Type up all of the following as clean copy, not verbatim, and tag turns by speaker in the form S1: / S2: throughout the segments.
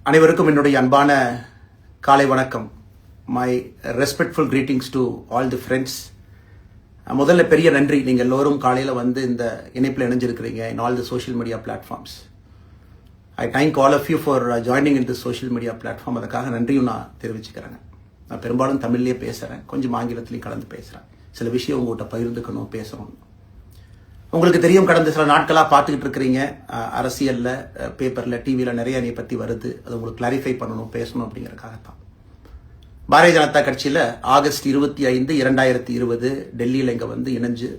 S1: அனைவருக்கும் என்னுடைய அன்பான காலை வணக்கம். My respectful greetings to all the friends. முதல்ல பெரிய நன்றி, நீங்கள் எல்லோரும் காலையில் வந்து இந்த இணைப்பில் இணைஞ்சிருக்கிறீங்க in all the social media platforms. I thank all of you for joining in the social media platform. அதுக்காக நன்றியும் நான் தெரிவிச்சுக்கிறேங்க. நான் பெரும்பாலும் தமிழ்லேயே பேசுகிறேன், கொஞ்சம் ஆங்கிலத்திலையும் கலந்து பேசுகிறேன். சில விஷயம் உங்கள்கிட்ட பகிர்ந்துக்கணும், பேசணும். உங்களுக்கு தெரியும், கடந்த சில நாட்களாக பார்த்துக்கிட்டு இருக்கிறீங்க, அரசியலில், பேப்பரில், டிவியில் நிறைய என்னை பற்றி வருது. அது உங்களுக்கு கிளாரிஃபை பண்ணணும், பேசணும் அப்படிங்கிறதுக்காகத்தான். பாரதிய ஜனதா கட்சியில் ஆகஸ்ட் 25, 2020 டெல்லியில் இங்கே வந்து இணைஞ்சு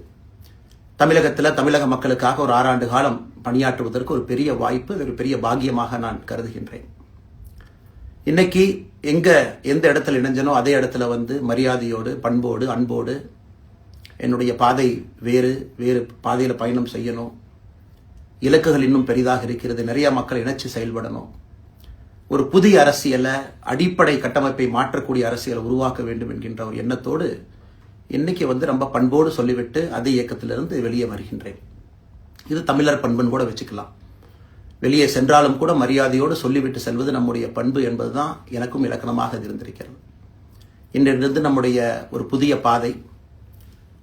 S1: தமிழகத்தில் தமிழக மக்களுக்காக ஒரு 6 ஆண்டு காலம் பணியாற்றுவதற்கு ஒரு பெரிய வாய்ப்பு, ஒரு பெரிய பாக்கியமாக நான் கருதுகின்றேன். இன்னைக்கு எந்த இடத்துல இணைஞ்சனோ அதே இடத்துல வந்து மரியாதையோடு, பண்போடு, அன்போடு என்னுடைய பாதை வேறு பாதையில் பயணம் செய்யணும். இலக்குகள் இன்னும் பெரிதாக இருக்கிறது. நிறைய மக்கள் இணைச்சு செயல்படணும். ஒரு புதிய அரசியலை, அடிப்படை கட்டமைப்பை மாற்றக்கூடிய அரசியலை உருவாக்க வேண்டும் என்கின்ற ஒரு எண்ணத்தோடு இன்னைக்கு வந்து ரொம்ப பண்போடு சொல்லிவிட்டு அதே இயக்கத்திலிருந்து வெளியே வருகின்றேன். இது தமிழர் பண்புன்னு கூட வச்சுக்கலாம். வெளியே சென்றாலும் கூட மரியாதையோடு சொல்லிவிட்டு செல்வது நம்முடைய பண்பு என்பதுதான் எனக்கும் இலக்கணமாக இருந்திருக்கிறது. இன்றிலிருந்து நம்முடைய ஒரு புதிய பாதை,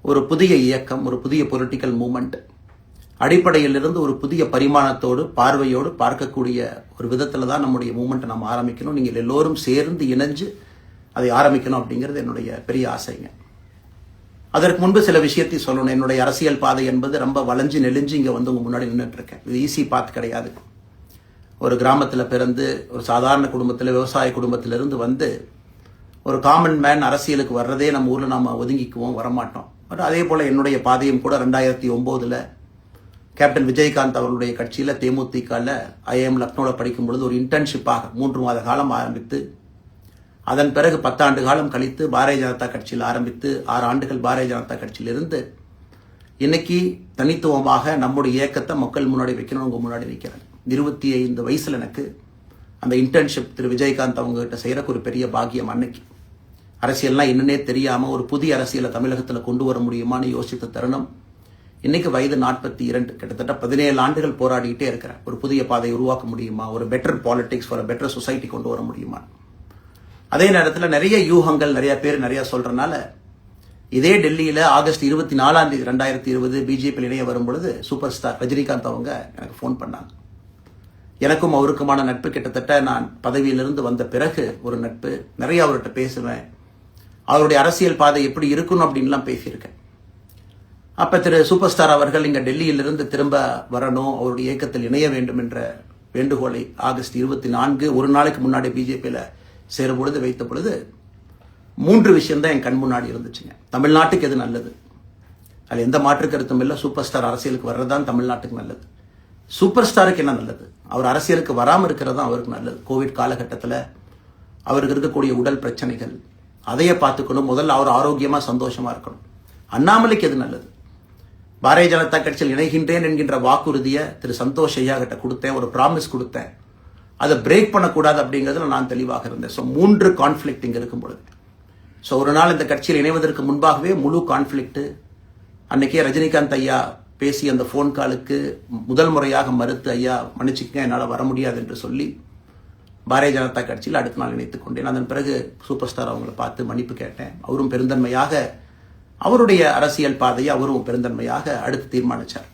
S1: ஒரு புதிய இயக்கம், ஒரு புதிய பொலிட்டிக்கல் மூமெண்ட், அடிப்படையிலிருந்து ஒரு புதிய பரிமாணத்தோடு, பார்வையோடு பார்க்கக்கூடிய ஒரு விதத்தில் தான் நம்முடைய மூமெண்ட்டை நம்ம ஆரம்பிக்கணும். நீங்கள் எல்லோரும் சேர்ந்து இணைஞ்சு அதை ஆரம்பிக்கணும் அப்படிங்கிறது என்னுடைய பெரிய ஆசைங்க. அதற்கு முன்பு சில விஷயத்தை சொல்லணும். என்னுடைய அரசியல் பாதை என்பது ரொம்ப வளைஞ்சு நெளிஞ்சு இங்கே வந்து உங்க முன்னாடி நின்றுட்டு இருக்கேன். இது ஈஸி பாத் கிடையாது. ஒரு கிராமத்தில் பிறந்து ஒரு சாதாரண குடும்பத்தில், விவசாய குடும்பத்திலிருந்து வந்து ஒரு காமன் மேன் அரசியலுக்கு வர்றதே நம்ம ஊரில் நம்ம ஒதுங்கிக்குவோம், வரமாட்டோம். பட் அதே போல் என்னுடைய பாதையும் கூட 2009 கேப்டன் விஜயகாந்த் அவர்களுடைய கட்சியில் தேமுதிகவில் ஐஎம் லக்னோவில் படிக்கும் பொழுது ஒரு இன்டர்ன்ஷிப்பாக 3 மாத காலம் ஆரம்பித்து, அதன் பிறகு 10 ஆண்டு காலம் கழித்து பாரதிய ஜனதா கட்சியில் ஆரம்பித்து 6 ஆண்டுகள் பாரதிய ஜனதா கட்சியிலிருந்து இன்னைக்கு தனித்துவமாக நம்முடைய இயக்கத்தை மக்கள் முன்னாடி வைக்கணும், உங்க முன்னாடி வைக்கிறேன். 25 வயசுல எனக்கு அந்த இன்டர்ன்ஷிப் திரு விஜயகாந்த் அவங்க கிட்ட செய்யறக்கு ஒரு பெரிய பாக்கியம். அன்னைக்கு அரசியல்லாம் என்னன்னே தெரியாம ஒரு புதிய அரசியலை தமிழகத்தில் கொண்டு வர முடியுமான்னு யோசித்த தருணம். இன்னைக்கு வயது 42, கிட்டத்தட்ட 17 ஆண்டுகள் போராடிக்கிட்டே இருக்கிறேன். ஒரு புதிய பாதையை உருவாக்க முடியுமா, ஒரு பெட்டர் பாலிடிக்ஸ், ஒரு பெட்டர் சொசைட்டி கொண்டு வர முடியுமா. அதே நேரத்தில் நிறைய யூகங்கள், நிறைய பேர் நிறைய சொல்றதுனால இதே டெல்லியில் ஆகஸ்ட் 24, 2020 பிஜேபியில் இணைய வரும் பொழுது சூப்பர் ஸ்டார் ரஜினிகாந்த் அவங்க எனக்கு ஃபோன் பண்ணாங்க. எனக்கும் அவருக்குமான நட்பு கிட்டத்தட்ட நான் பதவியிலிருந்து வந்த பிறகு ஒரு நட்பு. நிறைய அவர்கிட்ட பேசுவேன். அவருடைய அரசியல் பாதை எப்படி இருக்கணும் அப்படின்லாம் பேசியிருக்கேன். அப்ப திரு சூப்பர் ஸ்டார் அவர்கள் இங்க டெல்லியிலிருந்து திரும்ப வரணும், அவருடைய இயக்கத்தில் இணைய வேண்டும் என்ற வேண்டுகோளை ஆகஸ்ட் 24 ஒரு நாளைக்கு முன்னாடி பிஜேபியில சேரும் பொழுது வைத்த பொழுது 3 விஷயம் தான் என் கண் முன்னாடி இருந்துச்சுங்க. தமிழ்நாட்டுக்கு எது நல்லது, அதில் எந்த மாற்று கருத்தும் இல்லை. சூப்பர் ஸ்டார் அரசியலுக்கு வர்றதுதான் தமிழ்நாட்டுக்கு நல்லது. சூப்பர் ஸ்டாருக்கு என்ன நல்லது, அவர் அரசியலுக்கு வராமல் இருக்கிறது தான் அவருக்கு நல்லது. கோவிட் காலகட்டத்தில் அவருக்கு இருக்கக்கூடிய உடல் பிரச்சனைகள், அதையே பார்த்துக்கணும். முதல்ல அவர் ஆரோக்கியமா சந்தோஷமா இருக்கணும். அண்ணாமலைக்கு எது நல்லது, பாரதிய ஜனதா கட்சியில் இணைகின்றேன் என்கின்ற வாக்குறுதியை திரு சந்தோஷ் ஐயா கிட்ட கொடுத்தேன், ஒரு ப்ராமிஸ் கொடுத்தேன். அதை பிரேக் பண்ணக்கூடாது அப்படிங்கிறதுல நான் தெளிவாக இருந்தேன். ஸோ 3 கான்ஃபிளிக்ட் இங்கே இருக்கும் பொழுது, ஸோ ஒரு நாள் இந்த கட்சியில் இணைவதற்கு முன்பாகவே முழு கான்ஃபிளிக்ட். அன்னைக்கே ரஜினிகாந்த் ஐயா பேசி அந்த ஃபோன் காலுக்கு முதல் முறையாக மறுத்து, ஐயா மன்னிச்சுக்கங்க என்னால் வர முடியாது என்று சொல்லி பாரதிய ஜனதா கட்சியில் அடுத்த நாள் இணைத்துக் கொண்டேன். அதன் பிறகு சூப்பர் ஸ்டார் அவங்களை பார்த்து மன்னிப்பு கேட்டேன். அவரும் பெருந்தன்மையாக அவருடைய அரசியல் பாதையை அவரும் பெருந்தன்மையாக அடுத்து தீர்மானிச்சார்.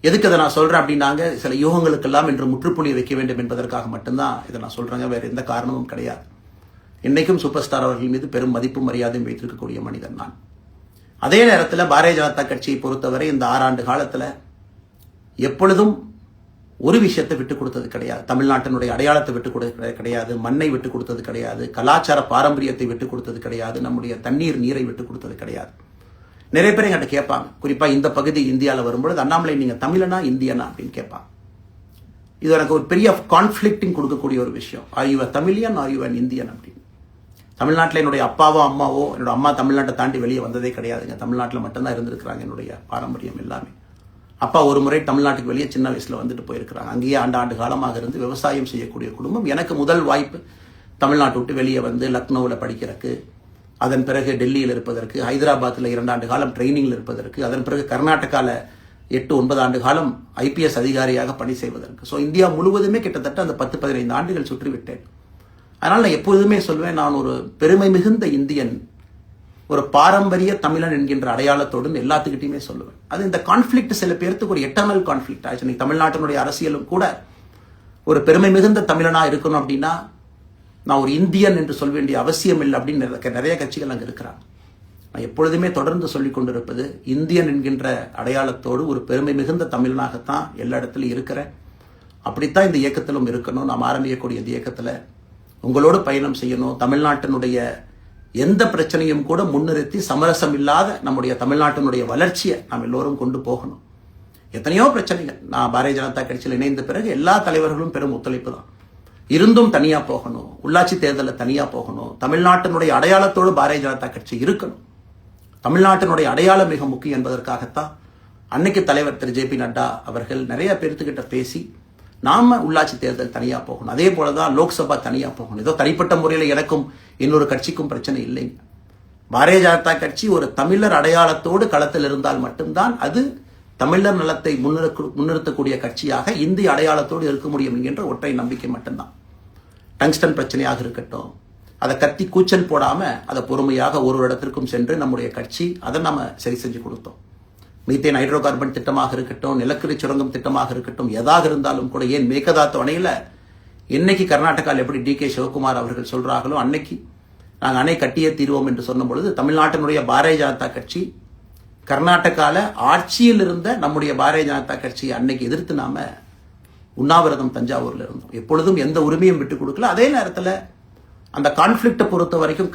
S1: எதுக்கு அதை நான் சொல்றேன் அப்படின்னாங்க, சில யூகங்களுக்கெல்லாம் இன்று முற்றுப்புள்ளி வைக்க வேண்டும் என்பதற்காக மட்டும்தான் இதை நான் சொல்றேங்க, வேற எந்த காரணமும் கிடையாது. இன்னைக்கும் சூப்பர் ஸ்டார் அவர்கள் மீது பெரும் மதிப்பும் மரியாதையும் வைத்திருக்கக்கூடிய மனிதன் நான். அதே நேரத்தில் பாரதிய ஜனதா கட்சியை பொறுத்தவரை இந்த 6 ஆண்டு காலத்தில் எப்பொழுதும் ஒரு விஷயத்தை விட்டுக் கொடுத்தது கிடையாது. தமிழ்நாட்டினுடைய அடையாளத்தை விட்டுக் கொடுத்தது கிடையாது, மண்ணை விட்டுக் கொடுத்தது கிடையாது, கலாச்சார பாரம்பரியத்தை விட்டுக் கொடுத்தது கிடையாது, நம்முடைய நீரை விட்டுக் கொடுத்தது கிடையாது. நிறைய பேர் என்கிட்ட கேட்பாங்க, குறிப்பா இந்த பகுதி இந்தியாவில் வரும்பொழுது, அண்ணாமலை நீங்க தமிழனா இந்தியனா அப்படின்னு கேட்பாங்க. இது எனக்கு ஒரு பெரிய கான்ஃபிளிக்டிங் கொடுக்கக்கூடிய ஒரு விஷயம். Are you Tamilian, are you an Indian அப்படின்னு. தமிழ்நாட்டில் என்னுடைய அப்பாவோ அம்மாவோ, என்னோட அம்மா தமிழ்நாட்டை தாண்டி வெளியே வந்ததே கிடையாதுங்க. தமிழ்நாட்டில் மட்டும்தான் இருந்திருக்கிறாங்க. என்னுடைய பாரம்பரியம் எல்லாமே. அப்பா ஒரு முறை தமிழ்நாட்டுக்கு வெளியே சின்ன வயசுல வந்துட்டு போயிருக்கிறாங்க. அங்கேயே ஆண்டு காலமாக இருந்து விவசாயம் செய்யக்கூடிய குடும்பம். எனக்கு முதல் வாய்ப்பு தமிழ்நாட்டை விட்டு வெளியே வந்து லக்னோவில் படிக்கிறதுக்கு, அதன் பிறகு டெல்லியில் இருப்பதற்கு, ஹைதராபாத்தில் 2 ஆண்டு காலம் ட்ரைனிங்கில் இருப்பதற்கு, அதன் பிறகு கர்நாடகாவில் 8-9 ஆண்டு காலம் ஐபிஎஸ் அதிகாரியாக பணி செய்வதற்கு. ஸோ இந்தியா முழுவதுமே கிட்டத்தட்ட அந்த 10-15 ஆண்டுகள் சுற்றிவிட்டேன். அதனால் நான் எப்பொழுதுமே சொல்வேன், நான் ஒரு பெருமை மிகுந்த இந்தியன், ஒரு பாரம்பரிய தமிழன் என்கின்ற அடையாளத்தோடு எல்லாத்துக்கிட்டையுமே சொல்லுவேன். அது இந்த கான்ஃபிளிக்ட் சில பேருக்கு ஒரு எட்டர்னல் கான்ஃபிளிக்ட் ஆச்சு. தமிழ்நாட்டினுடைய அரசியலும் கூட ஒரு பெருமை மிகுந்த தமிழனா இருக்கணும் அப்படின்னா நான் ஒரு இந்தியன் என்று சொல்ல வேண்டிய அவசியம் இல்லை அப்படின்னு நிறைய கட்சிகள் அங்கே இருக்கிறாங்க. நான் எப்பொழுதுமே தொடர்ந்து சொல்லிக் கொண்டிருப்பது, இந்தியன் என்கின்ற அடையாளத்தோடு ஒரு பெருமை மிகுந்த தமிழனாகத்தான் எல்லா இடத்துலையும் இருக்கிறேன். அப்படித்தான் இந்த இயக்கத்திலும் இருக்கணும். நாம் ஆரம்பிக்கக்கூடிய இந்த இயக்கத்தில் உங்களோடு பயணம் செய்யணும். தமிழ்நாட்டினுடைய எந்த பிரச்சனையும் கூட முன்னிறுத்தி சமரசம் இல்லாத நம்முடைய தமிழ்நாட்டினுடைய வளர்ச்சியை நாம் எல்லோரும் கொண்டு போகணும். எத்தனையோ பிரச்சனைகள். நான் பாரதிய ஜனதா கட்சியில் இணைந்த பிறகு எல்லா தலைவர்களும் பெரும் ஒத்துழைப்பு தான். இருந்தும் தனியா போகணும், உள்ளாட்சி தேர்தலில் தனியா போகணும், தமிழ்நாட்டினுடைய அடையாளத்தோடு பாரதிய ஜனதா கட்சி இருக்கணும். தமிழ்நாட்டினுடைய அடையாளம் மிக முக்கியம் என்பதற்காகத்தான் அன்னைக்கு தலைவர் திரு JP நட்டா அவர்கள் நிறைய பேர்த்துக்கிட்ட பேசி நாம உள்ளாட்சி தேர்தல் தனியா போகணும், அதே போலதான் லோக்சபா தனியா போகணும். ஏதோ தனிப்பட்ட முறையில் எனக்கும் இன்னொரு கட்சிக்கும் பிரச்சனை இல்லைங்க. பாரதிய ஜனதா கட்சி ஒரு தமிழர் அடையாளத்தோடு களத்தில் இருந்தால் மட்டும்தான் அது தமிழர் நலத்தை முன்னிறுத்தக்கூடிய கட்சியாக இந்திய அடையாளத்தோடு இருக்க முடியும் என்கின்ற ஒற்றை நம்பிக்கை மட்டும்தான். டங்ஸ்டன் பிரச்சனையாக இருக்கட்டும், அதை கத்தி கூச்சல் போடாம அதை பொறுமையாக ஒரு இடத்திற்கும் சென்று நம்முடைய கட்சி அதை நம்ம சரி செஞ்சு கொடுத்தோம். மீத்தேன் ஹைட்ரோ கார்பன் திட்டமாக இருக்கட்டும், நிலக்கரி சுரங்கம் திட்டமாக இருக்கட்டும், எதாக இருந்தாலும் கூட, ஏன் மேகதாத்து அணையில இன்னைக்கு கர்நாடகாவில் எப்படி DK சிவகுமார் அவர்கள் சொல்றாங்களோ அன்னைக்கு நாங்கள் அணை கட்டியே தீர்வோம் என்று சொன்ன பொழுது தமிழ்நாட்டினுடைய பாரதிய ஜனதா கட்சி கர்நாடகாவில் ஆட்சியில் இருந்த நம்முடைய பாரதிய ஜனதா கட்சியை அன்னைக்கு எதிர்த்து நாம உண்ணாவிரதம் தஞ்சாவூர்ல இருந்தோம். எப்பொழுதும் எந்த உரிமையும் விட்டுக் கொடுக்கல. அதே நேரத்தில் அந்த கான்ஃபிளிக்டை பொறுத்த வரைக்கும்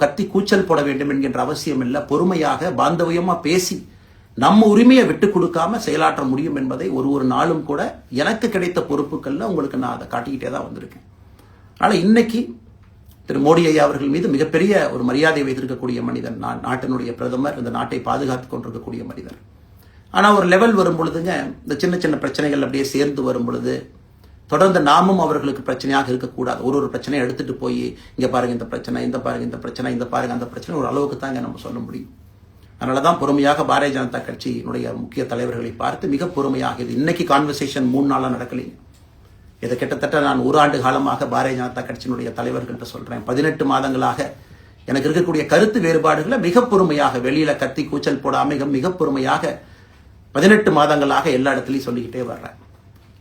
S1: கத்தி கூச்சல் போட வேண்டும் என்கின்ற அவசியம் இல்லை. பொறுமையாக பாந்தவியமா பேசி நம்ம உரிமையை விட்டுக் கொடுக்காம செயலாற்ற முடியும் என்பதை ஒரு நாளும் கூட எனக்கு கிடைத்த பொறுப்புகள்ல உங்களுக்கு நான் அதை காட்டிக்கிட்டே தான் வந்திருக்கேன். அதனால இன்னைக்கு திரு மோடி ஐயா அவர்கள் மீது மிகப்பெரிய ஒரு மரியாதை வைத்திருக்கக்கூடிய மனிதன். நான் நாட்டினுடைய பிரதமர், இந்த நாட்டை பாதுகாத்துக் கொண்டிருக்கக்கூடிய மனிதர். ஆனா ஒரு லெவல் வரும் பொழுதுங்க, இந்த சின்ன சின்ன பிரச்சனைகள் அப்படியே சேர்ந்து வரும் பொழுது தொடர்ந்து நாமும் அவர்களுக்கு பிரச்சனையாக இருக்கக்கூடாது. ஒரு பிரச்சனையை எடுத்துட்டு போய் இங்க பாருங்க இந்த பிரச்சனை, இந்த பாருங்க இந்த பிரச்சனை, இந்த பாருங்க அந்த பிரச்சனை, ஒரு அளவுக்கு தாங்க நம்ம சொல்ல முடியும். அதனாலதான் பொறுமையாக பாரதிய ஜனதா கட்சியினுடைய முக்கிய தலைவர்களை பார்த்து மிக பொறுமையாக, இது இன்னைக்கு கான்வர்சேஷன் 3 நாளா நடக்கலைங்க. இதை கிட்டத்தட்ட நான் 1 ஆண்டு காலமாக பாரதிய ஜனதா கட்சியினுடைய தலைவர்கள்ட்ட சொல்றேன். 18 மாதங்களாக எனக்கு இருக்கக்கூடிய கருத்து வேறுபாடுகளை மிக பொறுமையாக, வெளியில கத்தி கூச்சல் போடாம மிக பொறுமையாக 18 மாதங்களாக எல்லா இடத்துலையும் சொல்லிக்கிட்டே வர்றேன்.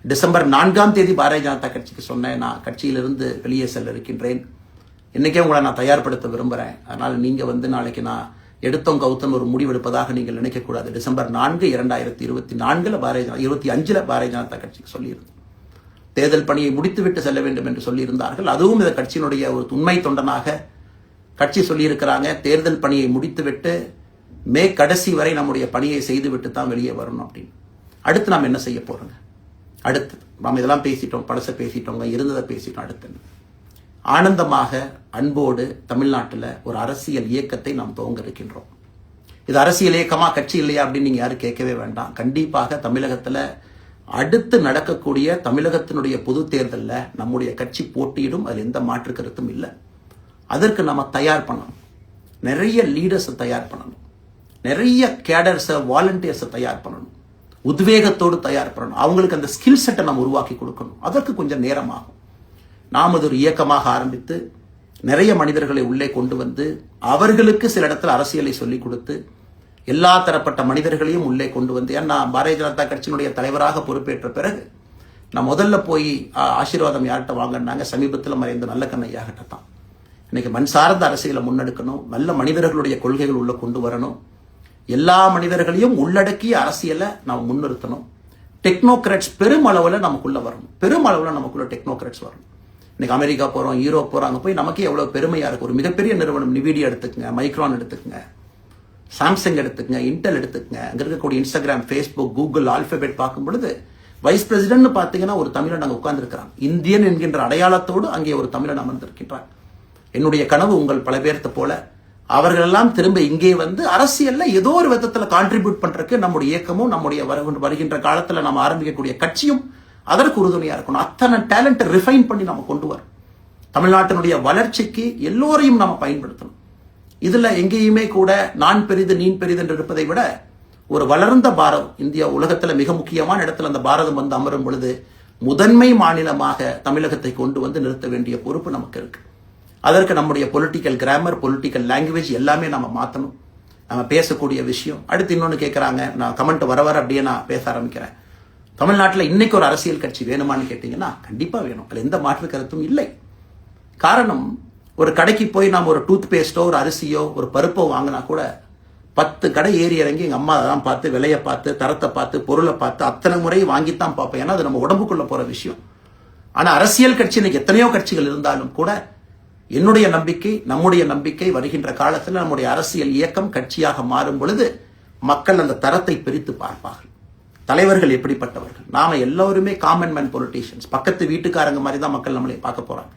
S1: டிசம்பர் 4ஆம் தேதி பாரதிய ஜனதா கட்சிக்கு சொன்னேன், நான் கட்சியிலிருந்து வெளியே செல்ல இருக்கின்றேன், இன்னைக்கே உங்களை நான் தயார்படுத்த விரும்புறேன். அதனால நீங்க நாளைக்கு நான் எடுத்தோம் கவுத்தம் ஒரு முடிவெடுப்பதாக நீங்கள் நினைக்கக்கூடாது. டிசம்பர் 4, 2024 25 பாரதிய ஜனதா கட்சிக்கு சொல்லியிருந்தேன். தேர்தல் பணியை முடித்துவிட்டு செல்ல வேண்டும் என்று சொல்லியிருந்தார்கள். அதுவும் இந்த கட்சியினுடைய ஒரு உண்மை தொண்டனாக கட்சி சொல்லியிருக்கிறாங்க, தேர்தல் பணியை முடித்துவிட்டு மே கடைசி வரை நம்முடைய பணியை செய்துவிட்டு தான் வெளியே வரணும் அப்படின்னு. அடுத்து நாம் என்ன செய்ய போறோங்க? அடுத்து நாம் இதெல்லாம் பேசிட்டோம், பழச பேசிட்டோங்க, இருந்ததை பேசிட்டோம். அடுத்து ஆனந்தமாக அன்போடு தமிழ்நாட்டில் ஒரு அரசியல் இயக்கத்தை நாம் துவங்க இருக்கின்றோம். இது அரசியல் இயக்கமா, கட்சி இல்லையா அப்படின்னு நீங்க யாரும் கேட்கவே வேண்டாம். கண்டிப்பாக தமிழகத்தில் அடுத்து நடக்கக்கூடிய தமிழகத்தினுடைய பொது தேர்தலில் நம்முடைய கட்சி போட்டியிடும், அதில் எந்த மாற்று கருத்தும் இல்லை. அதற்கு நம்ம தயார் பண்ணணும், நிறைய லீடர்ஸை தயார் பண்ணணும், நிறைய கேடர்ஸை, வாலண்டியர்ஸை தயார் பண்ணணும், உத்வேகத்தோடு தயார் பண்ணணும். அவங்களுக்கு அந்த ஸ்கில் செட்டை நம்ம உருவாக்கி கொடுக்கணும். அதற்கு கொஞ்சம் நேரமாகும். நாம் அது ஒரு இயக்கமாக ஆரம்பித்து நிறைய மனிதர்களை உள்ளே கொண்டு வந்து அவர்களுக்கு சில இடத்துல அரசியலை சொல்லிக் கொடுத்து எல்லா தரப்பட்ட மனிதர்களையும் உள்ளே கொண்டு வந்து, ஏன்னா பாரதிய ஜனதா கட்சியினுடைய தலைவராக பொறுப்பேற்ற பிறகு நான் முதல்ல போய் ஆசீர்வாதம் யார்கிட்ட வாங்கினாங்க, சமீபத்தில் மறைந்த நல்ல கண்ணையா கிட்ட தான். இன்னைக்கு மண் சார்ந்த அரசியலை முன்னெடுக்கணும், நல்ல மனிதர்களுடைய கொள்கைகள் உள்ள கொண்டு வரணும், எல்லா மனிதர்களையும் உள்ளடக்கிய அரசியலை நாம் முன்னிறுத்தணும். டெக்னோக்ராட்ஸ் பெருமளவில் நமக்குள்ள வரணும், பெருமளவில் நமக்குள்ள டெக்னோக்ராட்ஸ் வரணும். இன்னைக்கு அமெரிக்கா போறோம், யூரோப் போறோம், அங்கே போய் நமக்கே எவ்வளவு பெருமையா இருக்கு. ஒரு மிகப்பெரிய நிறுவனம் நிவிடியா எடுத்துக்கங்க, மைக்ரான் எடுத்துக்கங்க, சாம்சங் எடுத்துக்கங்க, இன்டெல் எடுத்துக்கங்க, அங்க இருக்கக்கூடிய இன்ஸ்டாகிராம், ஃபேஸ்புக், கூகுள், ஆல்பபெட் பார்க்கும் பொழுது வைஸ் பிரசிடென்ட் பார்த்தீங்கன்னா ஒரு தமிழன் அங்கே உட்கார்ந்து இருக்கிறான். இந்தியன் என்கின்ற அடையாளத்தோடு அங்கே ஒரு தமிழன் அமர்ந்திருக்கின்றான். என்னுடைய கனவு உங்கள் பல பேர்த்த போல அவர்கள் எல்லாம் திரும்ப இங்கே வந்து அரசியல்ல ஏதோ ஒரு விதத்துல கான்ட்ரிபியூட் பண்றதுக்கு நம்முடைய இயக்கமும் நம்முடைய வருகின்ற காலத்துல நம்ம ஆரம்பிக்கக்கூடிய கட்சியும் அதற்கு உறுதுணையா இருக்கணும். அத்தனை டேலண்ட் ரிஃபைன் பண்ணி நம்ம கொண்டு வரோம். தமிழ்நாட்டினுடைய வளர்ச்சிக்கு எல்லோரையும் நம்ம பயன்படுத்தணும். இதுல எங்கேயுமே கூட நான் பெரிது நீ பெரிது என்று இருப்பதை விட ஒரு வளர்ந்த பாரதம், இந்தியா உலகத்துல மிக முக்கியமான இடத்துல அந்த பாரதம் வந்து அமரும் பொழுது முதன்மை மாநிலமாக தமிழகத்தை கொண்டு வந்து நிறுத்த வேண்டிய பொறுப்பு நமக்கு இருக்கு. அதற்கு நம்முடைய பொலிட்டிக்கல் கிராமர், பொலிட்டிக்கல் லாங்குவேஜ் எல்லாமே நம்ம மாற்றணும். நம்ம பேசக்கூடிய விஷயம். அடுத்து இன்னொன்று கேட்குறாங்க, நான் கமெண்ட் வர அப்படியே நான் பேச ஆரம்பிக்கிறேன். தமிழ்நாட்டில் இன்னைக்கு ஒரு அரசியல் கட்சி வேணுமான்னு கேட்டீங்கன்னா கண்டிப்பாக வேணும். அதில் எந்த மாற்று கருத்தும் இல்லை. காரணம், ஒரு கடைக்கு போய் நாம் ஒரு டூத் பேஸ்டோ, ஒரு அரிசியோ, ஒரு பருப்போ வாங்கினா கூட 10 கடை ஏறி இறங்கி எங்கள் அம்மா தான் பார்த்து, விலையை பார்த்து, தரத்தை பார்த்து, பொருளை பார்த்து அத்தனை முறை வாங்கித்தான் பார்ப்பேன். ஏன்னா அது நம்ம உடம்புக்குள்ள போகிற விஷயம். ஆனால் அரசியல் கட்சி இன்னைக்கு எத்தனையோ கட்சிகள் இருந்தாலும் கூட என்னுடைய நம்பிக்கை, நம்முடைய நம்பிக்கை, வருகின்ற காலத்தில் நம்முடைய அரசியல் இயக்கம் கட்சியாக மாறும் பொழுது மக்கள் அந்த தரத்தை பிரித்து பார்ப்பார்கள். தலைவர்கள் எப்படிப்பட்டவர்கள்? நாம எல்லோருமே காமன் மேன் பொலிட்டீஷியன்ஸ். பக்கத்து வீட்டுக்காரங்க மாதிரி தான் மக்கள் நம்மளை பார்க்க போறாங்க.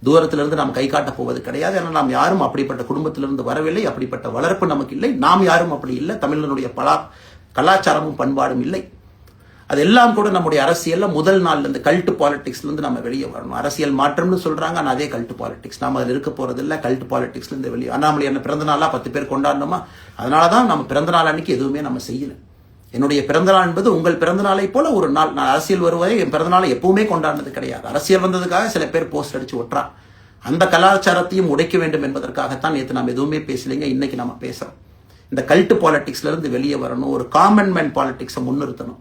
S1: தூரத்திலிருந்து நாம் கை காட்ட போவது கிடையாது. ஏன்னா நாம் யாரும் அப்படிப்பட்ட குடும்பத்திலிருந்து வரவில்லை, அப்படிப்பட்ட வளர்ப்பு நமக்கு இல்லை, நாம் யாரும் அப்படி இல்லை, தமிழனுடைய கலாச்சாரமும் பண்பாடும் இல்லை. அதெல்லாம் கூட நம்முடைய அரசியல்ல முதல் நாள்ல இருந்து கல்ட் பாலிடிக்ஸ்ல இருந்து நம்ம வெளியே வரணும். அரசியல் மாற்றம்னு சொல்றாங்க, ஆனா அதே கல்ட் பாலிடிக்ஸ். நாம அதில் இருக்க போறது இல்லை. கல்ட் பாலிடிக்ஸ்ல இருந்து வெளியே. அண்ணாமலை என்ன பிறந்த நாளா 10 பேர் கொண்டாடணுமா? அதனாலதான் நம்ம பிறந்த நாள் அன்னைக்கு எதுவுமே நம்ம செய்யல. என்னுடைய பிறந்த நாள் என்பது உங்கள் பிறந்த நாளை போல ஒரு நாள். நான் அரசியல் வருவதை என் பிறந்த நாளை எப்பவுமே கொண்டாடினது கிடையாது. அரசியல் வந்ததுக்காக சில பேர் போஸ்ட் அடிச்சு ஒட்டுறான். அந்த கலாச்சாரத்தையும் உடைக்க வேண்டும் என்பதற்காகத்தான் நேற்று நம்ம எதுவுமே பேசலைங்க. இன்னைக்கு நம்ம பேசுறோம். இந்த கல்ட் பாலிடிக்ஸ்ல இருந்து வெளியே வரணும். ஒரு காமன் மேன் பாலிடிக்ஸை முன்னிறுத்தணும்.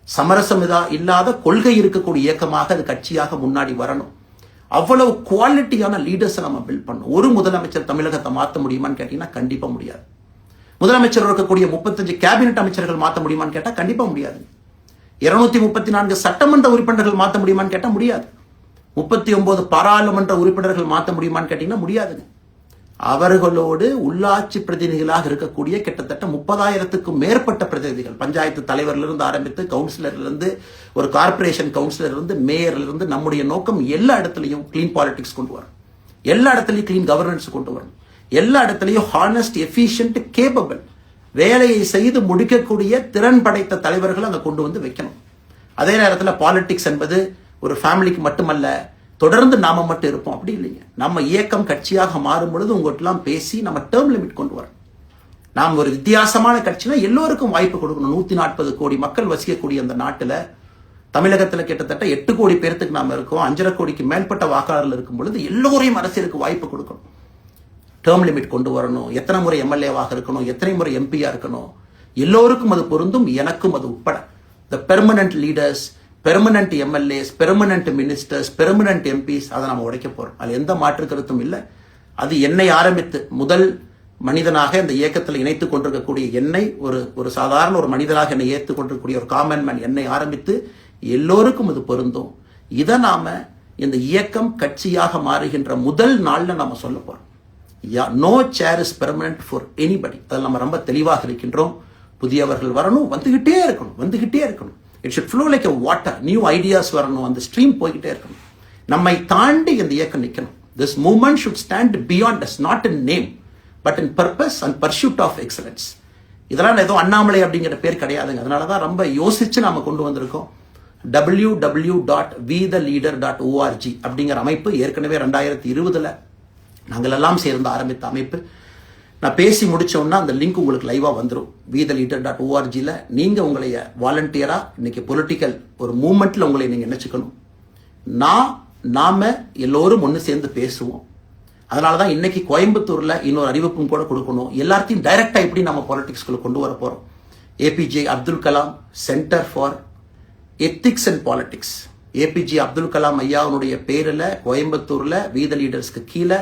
S1: சமரசம் இல்லாத கொள்கை இருக்கக்கூடிய இயக்கமாக அது கட்சியாக முன்னாடி வரணும். அவ்வளவு குவாலிட்டியான லீடர்ஸை நம்ம பில்ட் பண்ணணும். ஒரு முதலமைச்சர் தமிழகத்தை மாற்ற முடியுமான்னு கேட்டீங்கன்னா கண்டிப்பா முடியாது. முதலமைச்சர் இருக்கக்கூடிய 35 கேபினெட் அமைச்சர்கள் மாற்ற முடியுமான்னு கேட்டா கண்டிப்பா முடியாது. 234 சட்டமன்ற உறுப்பினர்கள் மாற்ற முடியுமான்னு கேட்டா முடியாது. 39 பாராளுமன்ற உறுப்பினர்கள் மாற்ற முடியுமான்னு கேட்டீங்கன்னா முடியாதுங்க. அவர்களோடு உள்ளாட்சி பிரதிநிதிகளாக இருக்கக்கூடிய கிட்டத்தட்ட 30,000க்கும் மேற்பட்ட பிரதிநிதிகள், பஞ்சாயத்து தலைவரிலிருந்து ஆரம்பித்து கவுன்சிலர்லேருந்து, ஒரு கார்பரேஷன் கவுன்சிலர்லேருந்து, மேயர்லேருந்து, நம்முடைய நோக்கம் எல்லா இடத்துலையும் கிளீன் பாலிடிக்ஸ் கொண்டு வரணும். எல்லா இடத்துலையும் கிளீன் கவர்னன்ஸ் கொண்டு வரணும். எல்லா இடத்துலையும் ஹானஸ்ட், எஃபிஷியன்ட், கேப்பபிள், வேலையை செய்து முடிக்கக்கூடிய திறன் படைத்த தலைவர்கள் அங்கே கொண்டு வந்து வைக்கணும். அதே நேரத்தில் பாலிடிக்ஸ் என்பது ஒரு ஃபேமிலிக்கு மட்டுமல்ல, தொடர்ந்து நாம மட்டும் இருப்போம் அப்படி இல்லைங்க. நம்ம இயக்கம் கட்சியாக மாறும் பொழுது உங்கள்கிட்டலாம் பேசி நம்ம டேர்ம் லிமிட் கொண்டு வரணும். நாம் ஒரு வித்தியாசமான கட்சினா எல்லோருக்கும் வாய்ப்பு கொடுக்கணும். 140 கோடி மக்கள் வசிக்கக்கூடிய அந்த நாட்டில், தமிழகத்தில் கிட்டத்தட்ட 8 கோடி பேருக்கு நாம இருக்கோம். 5.5 கோடிக்கு மேற்பட்ட வாக்காளர்கள் இருக்கும் பொழுது எல்லோரையும் அரசியலுக்கு வாய்ப்பு கொடுக்கணும். டேர்ம் லிமிட் கொண்டு வரணும். எத்தனை முறை எம்எல்ஏவாக இருக்கணும், எத்தனை முறை எம்பியா இருக்கணும், எல்லோருக்கும் அது பொருந்தும், எனக்கும் அது உட்பட. The permanent leaders, permanent MLAs, permanent ministers, permanent MPs, அதை நம்ம உடைக்க போறோம். அது எந்த மாற்று கருத்தும் இல்லை. அது என்னை ஆரம்பித்து முதல் மனிதனாக இந்த இயக்கத்தில் இணைத்துக் கொண்டிருக்கக்கூடிய என்னை, ஒரு சாதாரண ஒரு மனிதனாக என்னை ஏற்றுக் கொண்டிருக்கக்கூடிய ஒரு காமன் மேன் என்னை ஆரம்பித்து எல்லோருக்கும் அது பொருந்தும். இதை நாம இந்த இயக்கம் கட்சியாக மாறுகின்ற முதல் நாள்ல நாம சொல்ல போறோம். No chair is permanent for anybody. அதில் நம்ம ரொம்ப தெளிவாக இருக்கின்றோம். புதியவர்கள் வரணும், வந்துகிட்டே இருக்கணும். It should flow like a water. New ideas வரணும், அந்த ஸ்ட்ரீம் போய்கிட்டே இருக்கணும். நம்மை தாண்டி இந்த இயக்கம் நிற்கணும். This movement should stand beyond us, not in name but in purpose and pursuit of excellence. இதெல்லாம் ஏதோ அண்ணாமலை அப்படிங்கிற பேர் கிடையாதுங்க. அதனால தான் ரொம்ப யோசிச்சு நாம கொண்டு வந்திருக்கோம். www.vetheleader.org அப்படிங்கிற அமைப்பு ஏற்கனவே 2020 நாங்கள் எல்லாம் சேர்ந்து ஆரம்பித்த அமைப்பு. நான் பேசி முடிச்சோம்னா அந்த லிங்க் உங்களுக்கு லைவா வந்துடும். vetheleader.org-ல நீங்க உங்களைய வாலண்டியரா இன்னைக்கு பொலிட்டிக்கல் ஒரு மூவ்மெண்ட்ல உங்களை நீங்க நினைச்சுக்கணும். நாம எல்லோரும் ஒன்று சேர்ந்து பேசுவோம். அதனாலதான் இன்னைக்கு கோயம்புத்தூர்ல இன்னொரு அறிவிப்பும் கூட கொடுக்கணும். எல்லாத்தையும் டைரக்டா எப்படி நம்ம பாலிடிக்ஸ்குள்ள கொண்டு வர போறோம். APJ Abdul Kalam centre for ethics and politics, APJ Abdul Kalam ஐயாவுடைய பேரில் கோயம்புத்தூர்ல வீத லீடர்ஸ்க்கு கீழே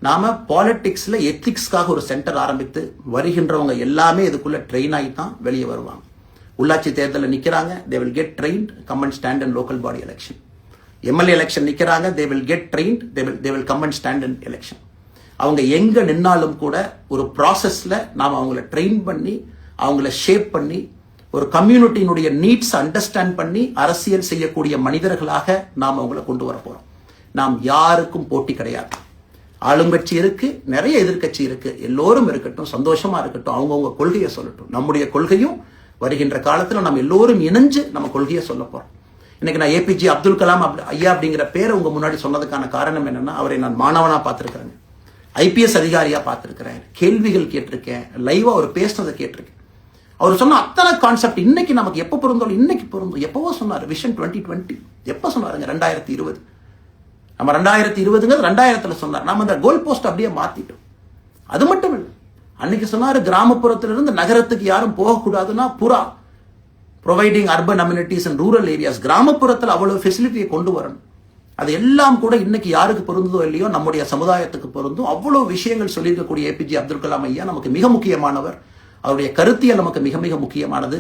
S1: நாம பாலிடிக்ஸ்ல எத்திக்ஸ்க்காக ஒரு சென்டர் ஆரம்பித்து வருகின்றவங்க எல்லாமே இதுக்குள்ள ட்ரெயின் ஆகி தான் வெளியே வருவாங்க. உள்ளாட்சி தேர்தலில் நிற்கிறாங்க, they will get trained, come and stand in local body election. MLA election நிற்கிறாங்க, they will get trained, they will come and stand in election. அவங்க எங்க நின்னாலும் கூட ஒரு ப்ராசஸ்ல நாம் அவங்கள ட்ரெயின் பண்ணி, அவங்கள ஷேப் பண்ணி, ஒரு கம்யூனிட்டியினுடைய நீட்ஸ் அண்டர்ஸ்டாண்ட் பண்ணி அரசியல் செய்யக்கூடிய மனிதர்களாக நாம் அவங்கள கொண்டு வர போறோம். நாம் யாருக்கும் போட்டி கிடையாது. ஆளுங்கட்சி இருக்கு, நிறைய எதிர்கட்சி இருக்கு, எல்லோரும் இருக்கட்டும், சந்தோஷமா இருக்கட்டும், அவங்கவுங்க கொள்கையை சொல்லட்டும். நம்முடைய கொள்கையும் வருகின்ற காலத்தில் நம்ம எல்லோரும் இணைஞ்சு நம்ம கொள்கையை சொல்ல போறோம். இன்னைக்கு நான் ஏபிஜே அப்துல் கலாம் ஐயா அப்படிங்கிற பேரை உங்க முன்னாடி சொன்னதுக்கான காரணம் என்னன்னா, அவரை நான் மாணவனா பார்த்திருக்கிறேன், ஐபிஎஸ் அதிகாரியா பார்த்திருக்கிறேன், கேள்விகள் கேட்டிருக்கேன், லைவா அவர் பேசினதை கேட்டிருக்கேன். அவர் சொன்ன அத்தனை கான்செப்ட் இன்னைக்கு நமக்கு எப்போ பொருந்தோம், இன்னைக்கு பொருந்தும். எப்பவோ சொன்னார் விஷன் 2020, எப்போ சொன்னாருங்க? 2020. நம்ம 2020 2000 சொன்னார். நம்ம அந்த கோல் போஸ்ட் அப்படியே மாத்திட்டோம். அது மட்டும் இல்லை, அன்னைக்கு சொன்னாரு கிராமப்புறத்திலிருந்து நகரத்துக்கு யாரும் போகக்கூடாதுன்னா புறா providing urban amenities and rural areas, கிராமப்புறத்தில் அவ்வளவு ஃபெசிலிட்டியை கொண்டு வரணும். அது எல்லாம் கூட இன்னைக்கு யாருக்கு பொருந்ததோ இல்லையோ நம்முடைய சமுதாயத்துக்கு பொருந்தும். அவ்வளவு விஷயங்கள் சொல்லியிருக்கக்கூடிய ஏபிஜே அப்துல் கலாம் ஐயா நமக்கு மிக முக்கியமானவர். அவருடைய கருத்தியல் நமக்கு மிக மிக முக்கியமானது.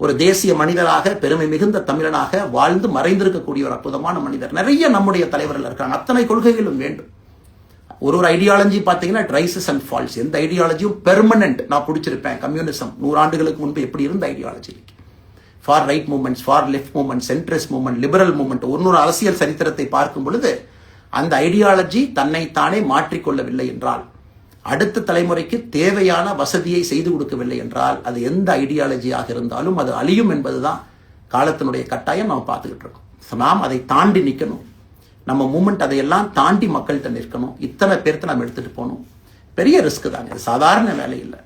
S1: ஒரு தேசிய மனிதராக, பெருமை மிகுந்த தமிழனாக வாழ்ந்து மறைந்திருக்கக்கூடிய ஒரு அற்புதமான மனிதர். நிறைய நம்முடைய தலைவர்கள் இருக்காங்க. அத்தனை கொள்கைகளும் வேண்டும். ஒரு ஐடியாலஜி பார்த்தீங்கன்னா ரைசஸ் அண்ட் ஃபால்ஸ். எந்த ஐடியாலஜியும் பெர்மனன்ட் நான் பிடிச்சிருப்பேன். கம்யூனிசம் 100 ஆண்டுகளுக்கு முன்பு எப்படி இருந்த ideology, for right movements, for left movement, centrist movement, liberal movement, ஒரு அரசியல் சரித்திரத்தை பார்க்கும் பொழுது அந்த ஐடியாலஜி தன்னைத்தானே மாற்றிக்கொள்ளவில்லை என்றால், அடுத்த தலைமுறைக்கு தேவையான வசதியை செய்து கொடுக்கவில்லை என்றால், அது எந்த ஐடியாலஜியாக இருந்தாலும் அது அழியும் என்பதுதான் காலத்தினுடைய கட்டாயம். நம்ம பார்த்துக்கிட்டு இருக்கோம். நாம் அதை தாண்டி நிற்கணும். நம்ம மூமெண்ட் அதையெல்லாம் தாண்டி மக்கள்கிட்ட நிற்கணும். இத்தனை பேர்த்த நம்ம எடுத்துட்டு போகணும். பெரிய ரிஸ்க் தாங்க, சாதாரண வேலை இல்லை.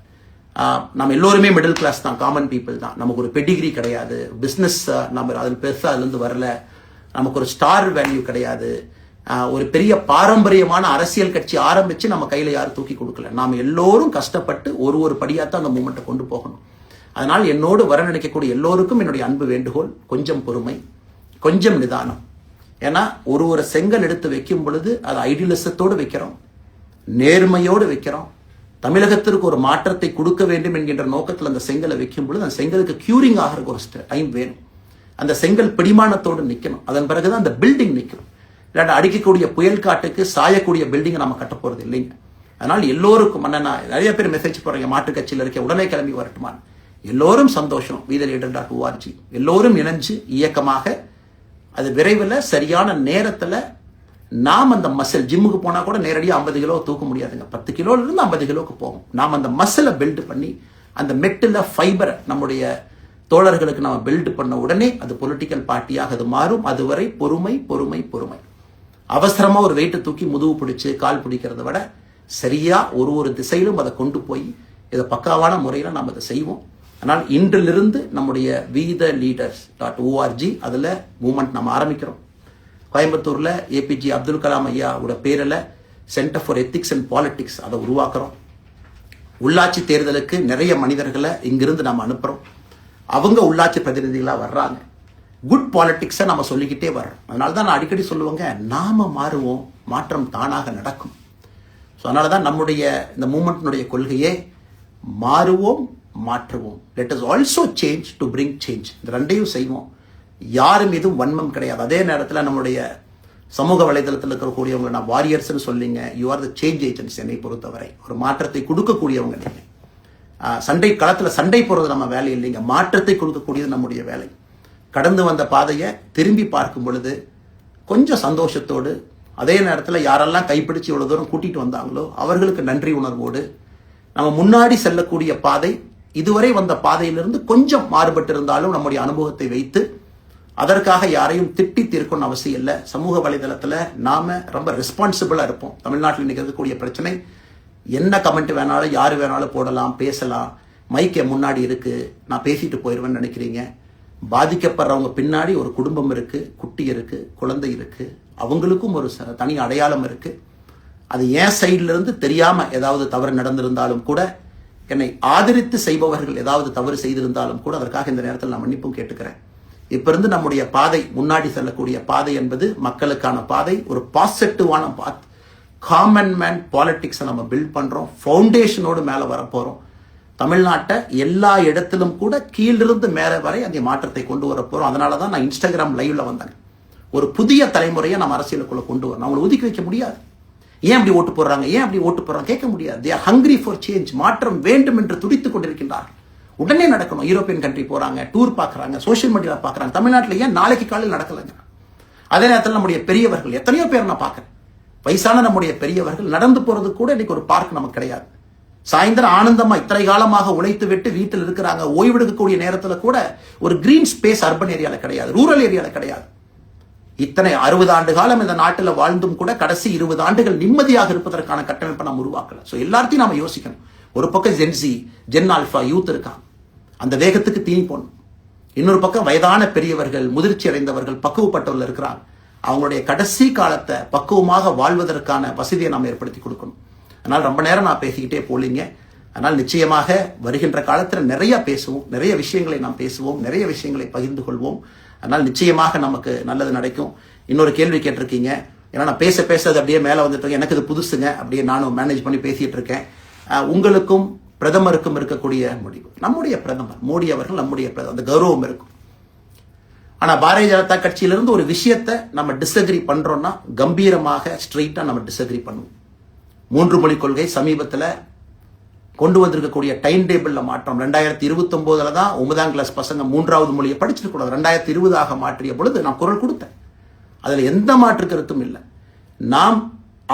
S1: நம்ம எல்லோருமே மிடில் கிளாஸ் தான், காமன் பீப்புள் தான். நமக்கு ஒரு பெடிகிரி கிடையாது, பிஸ்னஸ் நம்ம அதில் பெருசாக அதுலேருந்து வரல, நமக்கு ஒரு ஸ்டார் வேல்யூ கிடையாது, ஒரு பெரிய பாரம்பரியமான அரசியல் கட்சி ஆரம்பிச்சு நம்ம கையில் யாரும் தூக்கி கொடுக்கல. நாம் எல்லோரும் கஷ்டப்பட்டு ஒரு படியாத்தான் அந்த மூமெண்ட்டை கொண்டு போகணும். அதனால் என்னோடு வர நினைக்கக்கூடிய எல்லோருக்கும் என்னுடைய அன்பு வேண்டுகோள், கொஞ்சம் பொறுமை, கொஞ்சம் நிதானம். ஏன்னா ஒரு செங்கல் எடுத்து வைக்கும் பொழுது அது ஐடியலிசத்தோடு வைக்கிறோம், நேர்மையோடு வைக்கிறோம். தமிழகத்திற்கு ஒரு மாற்றத்தை கொடுக்க வேண்டும் என்கின்ற நோக்கத்தில் அந்த செங்கலை வைக்கும் பொழுது அந்த செங்கலுக்கு கியூரிங் ஆகிறதுக்கு ஒரு டைம் வேணும். அந்த செங்கல் பிடிமானத்தோடு நிற்கணும். அதன் பிறகுதான் அந்த பில்டிங் நிற்கும். இல்லாட்ட அடிக்கக்கூடிய புயல் காட்டுக்கு சாயக்கூடிய பில்டிங்கை நம்ம கட்ட போறது இல்லைங்க. அதனால் எல்லோருக்கும் நிறைய பேர் மெசேஜ் போடுறீங்க, மாற்றுக் கட்சியில் இருக்க உடனே கிளம்பி வரட்டுமா. எல்லோரும் சந்தோஷம். VTheLeader.org எல்லோரும் இணைஞ்சு இயக்கமாக அது விரைவில் சரியான நேரத்தில் நாம் அந்த மசில், ஜிம்முக்கு போனால் கூட நேரடியாக 50 கிலோ தூக்க முடியாதுங்க. 10 கிலோலேருந்து 50 கிலோக்கு போகும். நாம் அந்த மசிலை பில்டு பண்ணி அந்த மெட்டில் ஃபைபரை நம்முடைய தோழர்களுக்கு நம்ம பில்டு பண்ண உடனே அது பொலிட்டிக்கல் பார்ட்டியாக அது மாறும். அதுவரை பொறுமை பொறுமை பொறுமை. அவசரமாக ஒரு வெயிட்டை தூக்கி முதுகு பிடிச்சு கால் பிடிக்கிறத விட சரியா ஒரு திசையிலும் அதை கொண்டு போய் இதை பக்காவான முறையில் நாம் அதை செய்வோம். ஆனால் இன்றிலிருந்து நம்முடைய VTheLeaders.org அதில் மூமெண்ட் நம்ம ஆரம்பிக்கிறோம். கோயம்புத்தூரில் ஏபிஜே அப்துல் கலாம் ஐயாவோட பேரில் centre for ethics and politics அதை உருவாக்குறோம். உள்ளாட்சி தேர்தலுக்கு நிறைய மனிதர்களை இங்கிருந்து நம்ம அனுப்புகிறோம். அவங்க உள்ளாட்சி பிரதிநிதிகளாக வர்றாங்க. குட் பாலிட்டிக்ஸை நம்ம சொல்லிக்கிட்டே வர்றோம். அதனால தான் நான் அடிக்கடி சொல்லுவாங்க, நாம மாறுவோம், மாற்றம் தானாக நடக்கும். ஸோ அதனால தான் நம்முடைய இந்த மூமெண்ட்டினுடைய கொள்கையே மாறுவோம், மாற்றுவோம். Let us also change to bring change. இந்த ரெண்டையும் செய்வோம். யாரும் எதுவும் வன்மம் கிடையாது. அதே நேரத்தில் நம்முடைய சமூக வலைதளத்தில் இருக்கக்கூடியவங்க நான் வாரியர்ஸ்ன்னு சொல்லிங்க, you are the change agents. என்னை பொறுத்தவரை ஒரு மாற்றத்தை கொடுக்கக்கூடியவங்க நீங்கள். சண்டை களத்தில் சண்டை போடுறது நம்ம வேலை இல்லைங்க, மாற்றத்தை கொடுக்கக்கூடியது நம்முடைய வேலை. கடந்து வந்த பாதையை திரும்பி பார்க்கும் பொழுது கொஞ்சம் சந்தோஷத்தோடு, அதே நேரத்தில் யாரெல்லாம் கைப்பிடிச்சு இவ்வளோ தூரம் கூட்டிகிட்டு வந்தாங்களோ அவர்களுக்கு நன்றி உணர்வோடு, நம்ம முன்னாடி செல்லக்கூடிய பாதை இதுவரை வந்த பாதையிலிருந்து கொஞ்சம் மாறுபட்டு இருந்தாலும் நம்முடைய அனுபவத்தை வைத்து அதற்காக யாரையும் திட்டி தீர்க்கணும்னு அவசியம் இல்லை. சமூக வலைதளத்தில் நாம ரொம்ப ரெஸ்பான்சிபிளாக இருப்போம். தமிழ்நாட்டில் இன்னைக்கு இருக்கக்கூடிய பிரச்சனை, என்ன கமெண்ட் வேணாலும் யார் வேணாலும் போடலாம், பேசலாம், மைக்கை முன்னாடி இருக்கு, நான் பேசிட்டு போயிடுவேன்னு நினைக்கிறீங்க. பாதிக்கப்படுறவங்க பின்னாடி ஒரு குடும்பம் இருக்கு, குட்டி இருக்கு, குழந்தை இருக்கு, அவங்களுக்கும் ஒரு தனி அடையாளம் இருக்கு. அது என் சைட்ல இருந்து தெரியாம ஏதாவது தவறு நடந்திருந்தாலும் கூட, என்னை ஆதரித்து செய்பவர்கள் ஏதாவது தவறு செய்திருந்தாலும் கூட அதற்காக இந்த நேரத்தில் நான் மன்னிப்பும் கேட்டுக்கிறேன். இப்ப இருந்து நம்முடைய பாதை, முன்னாடி செல்லக்கூடிய பாதை என்பது மக்களுக்கான பாதை, ஒரு பாசிட்டிவான பாத். காமன் மேன் பாலிடிக்ஸை நம்ம பில்ட் பண்றோம். ஃபவுண்டேஷனோடு மேல வரப்போறோம். தமிழ்நாட்டை எல்லா இடத்திலும் கூட கீழிருந்து மேலே வரை அந்த மாற்றத்தை கொண்டு வர போறோம். அதனால தான் நான் இன்ஸ்டாகிராம் லைவ்ல வந்தேன். ஒரு புதிய தலைமுறையை நம்ம அரசியலுக்குள்ள கொண்டு வரணும். அவங்களை ஒதுக்கி வைக்க முடியாது. ஏன் அப்படி ஓட்டு போடுறாங்க, ஏன் அப்படி ஓட்டு போடுறாங்க கேட்க முடியாது. They are hungry for change. மாற்றம் வேண்டும் என்று துடித்துக் கொண்டிருக்கின்றார்கள். உடனே நடக்கணும். யூரோப்பியன் கண்ட்ரி போறாங்க, டூர் பார்க்குறாங்க, சோஷியல் மீடியாவில் பார்க்குறாங்க. தமிழ்நாட்டில் ஏன் நாளைக்கு காலையில் நடக்கலைங்க? அதே நேரத்தில் நம்முடைய பெரியவர்கள் எத்தனையோ பேர் நான் பார்க்குறேன். வயசான நம்முடைய பெரியவர்கள் நடந்து போறது கூட இன்னைக்கு ஒரு பார்க் நமக்கு கிடையாது. சாயந்தரம் ஆனந்தமா இத்தனை காலமாக உழைத்து விட்டு வீட்டில் இருக்கிறாங்க. ஓய்வெடுக்கக்கூடிய நேரத்தில் கூட ஒரு கிரீன் ஸ்பேஸ் அர்பன் ஏரியால கிடையாது, ரூரல் ஏரியால கிடையாது. இத்தனை 60 ஆண்டு காலம் இந்த நாட்டில் வாழ்ந்தும் கூட கடைசி 20 ஆண்டுகள் நிம்மதியாக இருப்பதற்கான கட்டமைப்பை நாம் உருவாக்கல. ஸோ எல்லாத்தையும் நாம யோசிக்கணும். ஒரு பக்கம் ஜென்சி, ஜென் ஆல்பா யூத் இருக்காங்க. அந்த வேகத்துக்கு தீனி போடணும். இன்னொரு பக்கம் வயதான பெரியவர்கள், முதிர்ச்சி அடைந்தவர்கள், பக்குவப்பட்டவர்கள் இருக்கிறாங்க. அவங்களுடைய கடைசி காலத்தை பக்குவமாக வாழ்வதற்கான வசதியை நாம் ஏற்படுத்தி கொடுக்கணும். அதனால் ரொம்ப நேரம் நான் பேசிக்கிட்டே போலீங்க. அதனால் நிச்சயமாக வருகின்ற காலத்தில் நிறைய பேசுவோம், நிறைய விஷயங்களை நாம் பேசுவோம், நிறைய விஷயங்களை பகிர்ந்து கொள்வோம். அதனால் நிச்சயமாக நமக்கு நல்லது நடக்கும். இன்னொரு கேள்வி கேட்டிருக்கீங்க. ஏன்னா நான் பேச அது அப்படியே மேலே வந்துட்டு இருக்கேன். எனக்கு இது புதுசுங்க, அப்படியே நானும் மேனேஜ் பண்ணி பேசிட்டு இருக்கேன். உங்களுக்கும் பிரதமருக்கும் இருக்கக்கூடிய முடிவு, நம்முடைய பிரதமர் மோடி அவர்கள் நம்முடைய பிரதமர், அந்த கௌரவம் இருக்கும். ஆனா பாரதிய ஜனதா கட்சியிலிருந்து ஒரு விஷயத்தை நம்ம டிஸ்அக்ரி பண்றோம்னா கம்பீரமாக ஸ்ட்ரெயிட்டா நம்ம டிஸ்அக்ரி பண்ணுவோம். 3 மொழி கொள்கை சமீபத்தில் கொண்டு வந்திருக்கக்கூடிய டைம் டேபிள்ல மாற்றம் 2029 தான் 9ஆம் கிளாஸ் பசங்க 3வது மொழியை படிச்சிருக்க கூடாது. 2020 மாற்றிய பொழுது நான் குரல் கொடுத்தேன். அதுல எந்த மாற்று கருத்தும் இல்லை. நாம்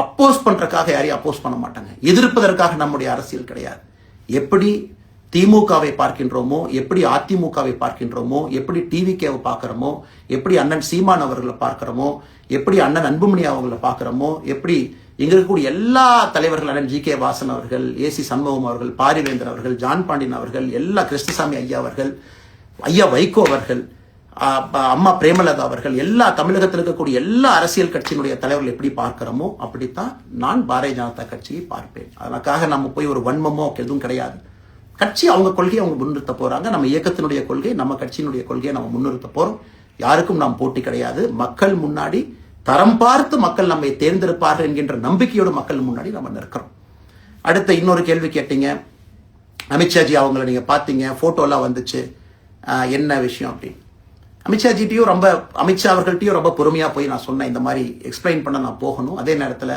S1: அப்போஸ் பண்றதுக்காக யாரையும் அப்போஸ் பண்ண மாட்டாங்க. எதிர்ப்பதற்காக நம்முடைய அரசியல் கிடையாது. எப்படி திமுகவை பார்க்கின்றோமோ, எப்படி அதிமுகவை பார்க்கின்றோமோ, எப்படி டிவிகேவை பார்க்கிறோமோ, எப்படி அண்ணன் சீமான் அவர்களை பார்க்கிறோமோ, எப்படி அண்ணன் அன்புமணி அவர்களை பார்க்கிறோமோ, எப்படி இங்க இருக்கக்கூடிய எல்லா தலைவர்கள், அண்ணன் ஜி கே வாசன் அவர்கள், ஏசி சண்முகம் அவர்கள், பாரிவேந்தர் அவர்கள், ஜான் பாண்டியன் அவர்கள், எல்லா கிருஷ்ணசாமி ஐயா அவர்கள், ஐயா வைகோ அவர்கள், அம்மா பிரேமலதா அவர்கள், எல்லா தமிழகத்தில் இருக்கக்கூடிய எல்லா அரசியல் கட்சியினுடைய தலைவர்கள் எப்படி பார்க்கிறோமோ அப்படித்தான் நான் பாரதிய ஜனதா கட்சியை பார்ப்பேன். அதற்காக நம்ம போய் ஒரு வன்மமோ எதுவும் கிடையாது. கட்சி அவங்க கொள்கையை அவங்க முன்னிறுத்த போறாங்க. நம்ம இயக்கத்தினுடைய கொள்கை, நம்ம கட்சியினுடைய கொள்கையை நம்ம முன்னிறுத்த போறோம். யாருக்கும் நாம் போட்டி கிடையாது. மக்கள் முன்னாடி தரம் பார்த்து மக்கள் நம்மை தேர்ந்தெடுப்பார்கள் என்கின்ற நம்பிக்கையோடு மக்கள் முன்னாடி நம்ம நிற்கிறோம். அடுத்த இன்னொரு கேள்வி கேட்டீங்க. அமித்ஷாஜி அவங்களை நீங்க பாத்தீங்க, போட்டோலாம் வந்துச்சு, என்ன விஷயம் அப்படின்னு. அமித்ஷாஜிட்டையும் அமித்ஷா அவர்கள்ட்டையும் ரொம்ப பொறுமையா போய் நான் சொன்னேன், இந்த மாதிரி எக்ஸ்பிளைன் பண்ண நான் போகணும். அதே நேரத்தில்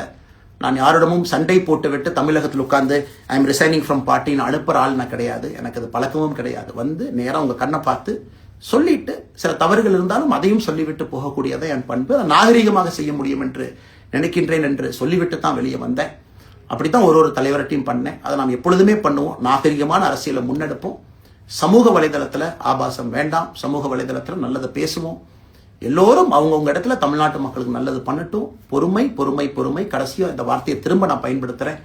S1: நான் யாரிடமும் சண்டை போட்டு விட்டு தமிழகத்தில் உட்கார்ந்து ஐ எம் ரிசைனிங் ஃப்ரம் பார்ட்டின்னு அனுப்புற ஆள் நான் கிடையாது. எனக்கு அது பழக்கமும் கிடையாது. வந்து நேரம் உங்க கண்ணை பார்த்து சொல்லிட்டு சில தவறுகள் இருந்தாலும் அதையும் சொல்லிவிட்டு போகக்கூடியதை என் பண்பு. நாகரீகமாக செய்ய முடியும் என்று நினைக்கின்றேன் என்று சொல்லிவிட்டு தான் வெளியே வந்தேன். அப்படித்தான் ஒரு தலைவர்கிட்டையும் பண்ணேன். அதை நாம் எப்பொழுதுமே பண்ணுவோம். நாகரீகமான அரசியலை முன்னெடுப்போம். சமூக வலைதளத்தில் ஆபாசம் வேண்டாம். சமூக வலைதளத்தில் நல்லதை பேசுவோம். எல்லோரும் அவங்கவுங்க இடத்துல தமிழ்நாட்டு மக்களுக்கு நல்லது பண்ணட்டும். பொறுமை பொறுமை பொறுமை. கடைசியாக இந்த வார்த்தையை திரும்ப நான் பயன்படுத்துறேன்.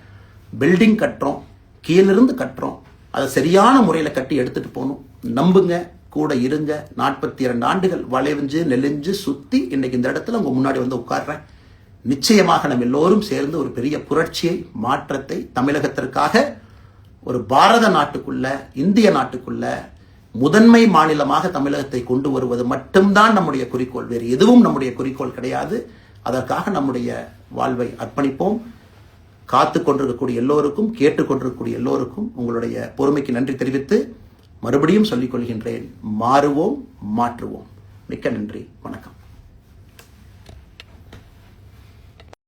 S1: பில்டிங் கட்டுறோம், கீழிருந்து கட்டுறோம், அதை சரியான முறையில் கட்டி எடுத்துட்டு போகணும். நம்புங்க, கூட இருங்க. 42 ஆண்டுகள் வளைஞ்சு நெளிஞ்சு சுத்தி இன்னைக்கு இந்த இடத்துல உங்க முன்னாடி வந்து உட்கார்றேன். நிச்சயமாக நம்ம எல்லோரும் சேர்ந்து ஒரு பெரிய புரட்சியை, மாற்றத்தை தமிழகத்திற்காக, ஒரு பாரத நாட்டுக்குள்ள, இந்திய நாட்டுக்குள்ள முதன்மை மாநிலமாக தமிழகத்தை கொண்டு வருவது மட்டும்தான் நம்முடைய குறிக்கோள். வேறு எதுவும் நம்முடைய குறிக்கோள் கிடையாது. அதற்காக நம்முடைய வாழ்வை அர்ப்பணிப்போம். காத்து கொண்டிருக்கக்கூடிய எல்லோருக்கும், கேட்டுக்கொண்டிருக்கக்கூடிய எல்லோருக்கும் உங்களுடைய பொறுமைக்கு நன்றி தெரிவித்து மறுபடியும் சொல்லிக் கொள்கின்றேன். மாறுவோம், மாற்றுவோம். மிக்க நன்றி. வணக்கம்.